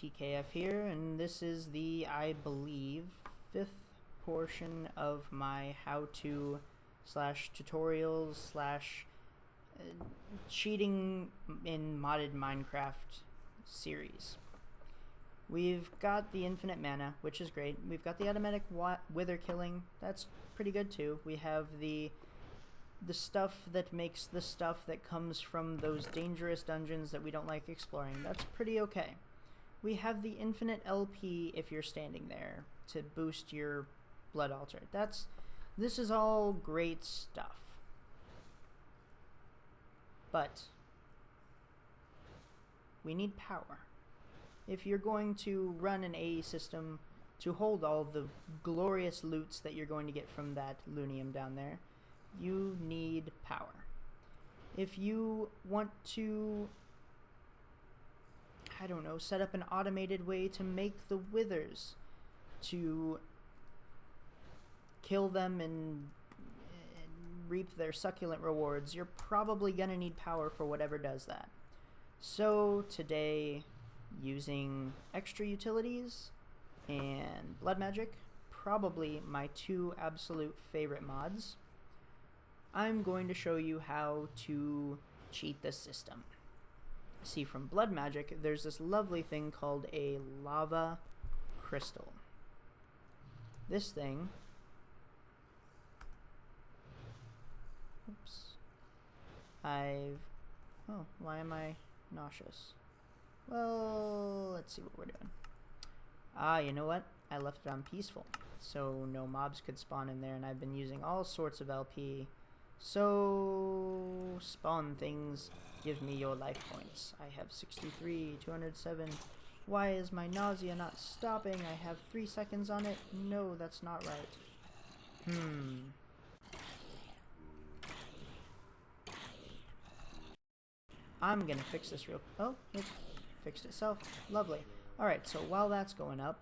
TKF here, and this is the, I believe, 5th portion of my how-to slash tutorials slash cheating in modded Minecraft series. We've got the infinite mana, which is great. We've got the automatic wither killing. That's pretty good too. We have the stuff that makes the stuff that comes from those dangerous dungeons that we don't like exploring. That's pretty okay. We have the infinite LP if you're standing there to boost your blood altar. This is all great stuff. But we need power. If you're going to run an AE system to hold all the glorious loots that you're going to get from that Lunium down there, you need power. If you want to, I don't know, set up an automated way to make the withers, to kill them and reap their succulent rewards, you're probably gonna need power for whatever does that. So today, using extra utilities and blood magic, probably my two absolute favorite mods, I'm going to show you how to cheat this system. See, from blood magic, there's this lovely thing called a lava crystal. This thing, oh, why am I nauseous? Well, let's see what we're doing. Ah, you know what? I left it on peaceful, so no mobs could spawn in there, and I've been using all sorts of LP. So, spawn things, give me your life points. I have 63, 207. Why is my nausea not stopping? I have 3 seconds on it. No, that's not right. I'm gonna fix this oh, it fixed itself. Lovely. Alright, so while that's going up,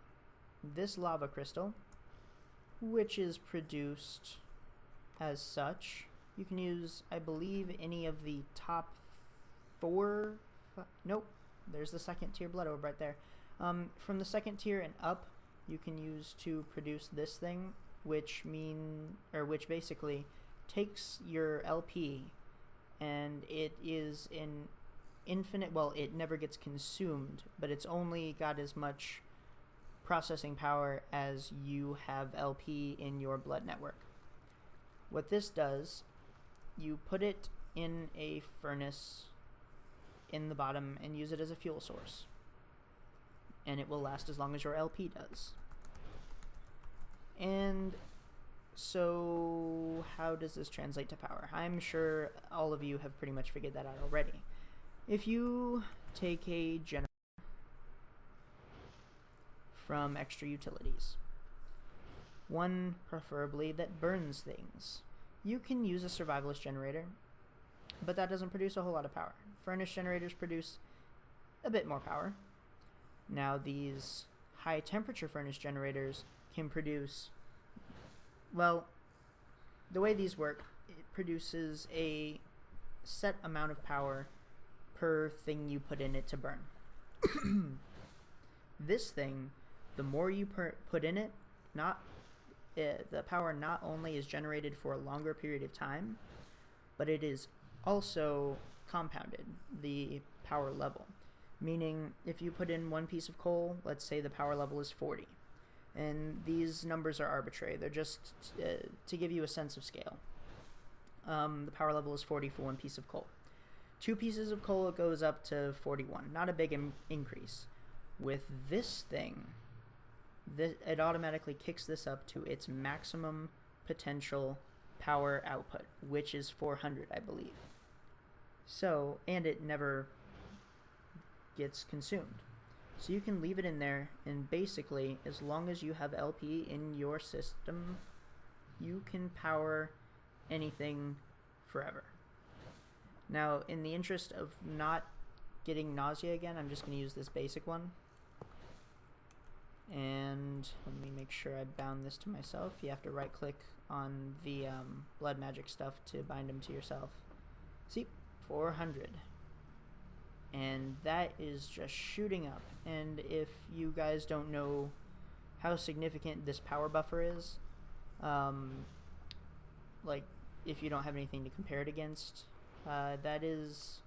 this lava crystal, which is produced as such, you can use, I believe, any of the top 4, nope, there's the second tier blood orb right there. From the second tier and up, you can use to produce this thing, which basically takes your LP, and it is an infinite, well, it never gets consumed, but it's only got as much processing power as you have LP in your blood network. What this does, you put it in a furnace in the bottom and use it as a fuel source, and it will last as long as your LP does. And so how does this translate to power? I'm sure all of you have pretty much figured that out already. If you take a generator from extra utilities, one preferably that burns things, you can use a survivalist generator, but that doesn't produce a whole lot of power. Furnace generators produce a bit more power. Now these high temperature furnace generators can produce, well, the way these work, it produces a set amount of power per thing you put in it to burn. This thing, the more you put in it, the power not only is generated for a longer period of time, but it is also compounded, the power level. Meaning, if you put in 1 piece of coal, let's say the power level is 40. And these numbers are arbitrary. They're just to give you a sense of scale. The power level is 40 for 1 piece of coal. 2 pieces of coal, it goes up to 41. Not a big increase. With this thing, it automatically kicks this up to its maximum potential power output, which is 400, I believe. So, and it never gets consumed. So you can leave it in there, and basically, as long as you have LP in your system, you can power anything forever. Now, in the interest of not getting nausea again, I'm just going to use this basic one. And let me make sure I bound this to myself. You have to right click on the blood magic stuff to bind them to yourself. See, 400. and that is just shooting up. And if you guys don't know how significant this power buffer is, like if you don't have anything to compare it against, that is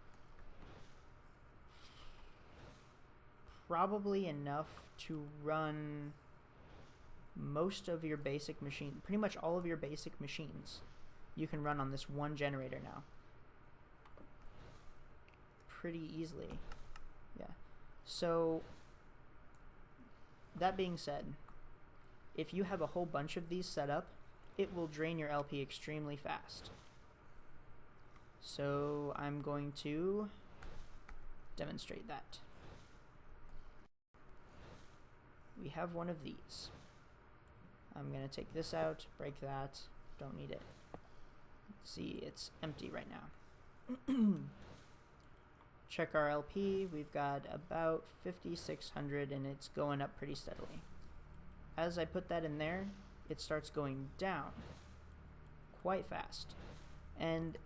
probably enough to run most of your basic machine, pretty much all of your basic machines you can run on this one generator now pretty easily. Yeah, so that being said, if you have a whole bunch of these set up, it will drain your LP extremely fast. So I'm going to demonstrate that. We have one of these. I'm going to take this out, break that, don't need it. See, it's empty right now. Check our LP, we've got about 5,600 and it's going up pretty steadily. As I put that in there, it starts going down quite fast. And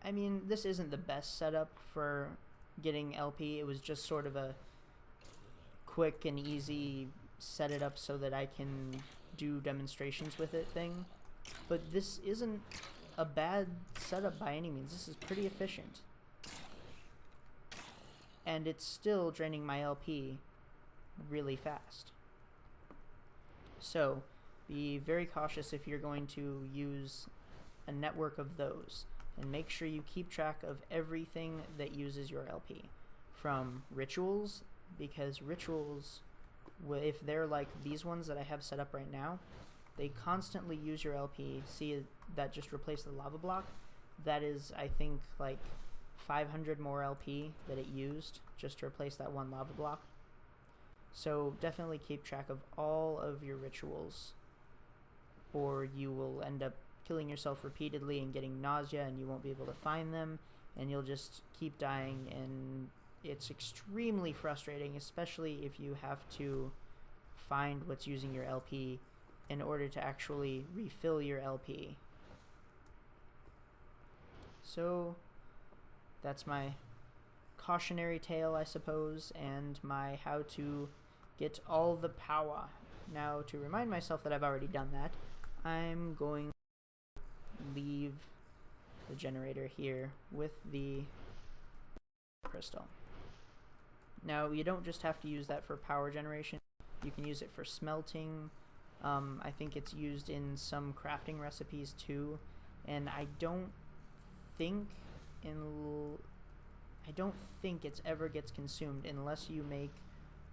I mean, this isn't the best setup for getting LP. It was just sort of a quick and easy set it up so that I can do demonstrations with it thing. But this isn't a bad setup by any means. This is pretty efficient. And it's still draining my LP really fast. So be very cautious if you're going to use a network of those, and make sure you keep track of everything that uses your LP. From rituals, because rituals, if they're like these ones that I have set up right now, they constantly use your LP. See that just replaced the lava block? That is, I think, like 500 more LP that it used just to replace that one lava block. So definitely keep track of all of your rituals, or you will end up killing yourself repeatedly and getting nausea, and you won't be able to find them, and you'll just keep dying, and it's extremely frustrating, especially if you have to find what's using your LP in order to actually refill your LP. So that's my cautionary tale, I suppose, and my how to get all the POWAH. Now, to remind myself that I've already done that, I'm going to leave the generator here with the crystal. Now, you don't just have to use that for power generation. You can use it for smelting. I think it's used in some crafting recipes too, and I don't think it's ever gets consumed unless you make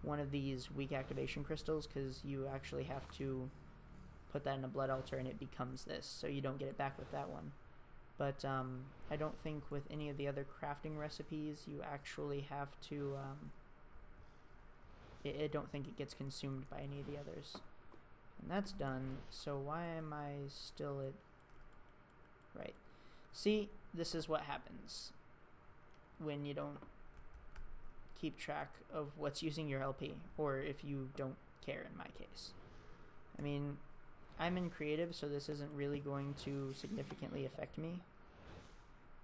one of these weak activation crystals, because you actually have to put that in a blood altar and it becomes this, so you don't get it back with that one. But I don't think with any of the other crafting recipes you actually have to I don't think it gets consumed by any of the others. And that's done, so why am I still at... Right. See, this is what happens when you don't keep track of what's using your LP, or if you don't care in my case. I mean, I'm in creative, so this isn't really going to significantly affect me.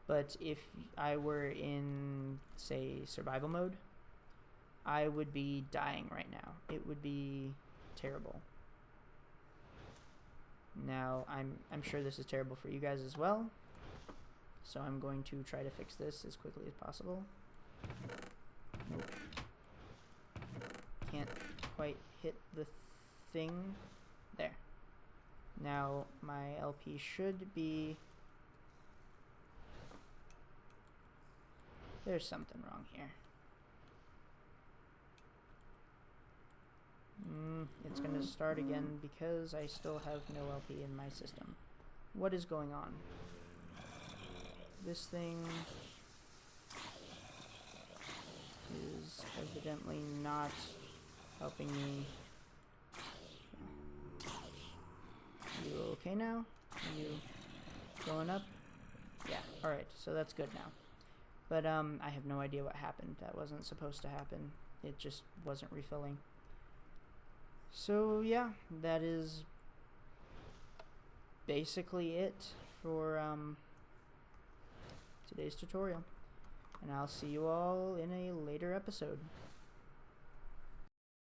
But if I were in, say, survival mode, I would be dying right now. It would be terrible. Now, I'm sure this is terrible for you guys as well, so I'm going to try to fix this as quickly as possible. Nope. Can't quite hit the thing. There. Now, my LP should be... There's something wrong here. It's going to start again because I still have no LP in my system. What is going on? This thing is evidently not helping me. You okay now? Are you going up? Yeah, alright, so that's good now. But I have no idea what happened. That wasn't supposed to happen. It just wasn't refilling. So yeah, that is basically it for today's tutorial. And I'll see you all in a later episode.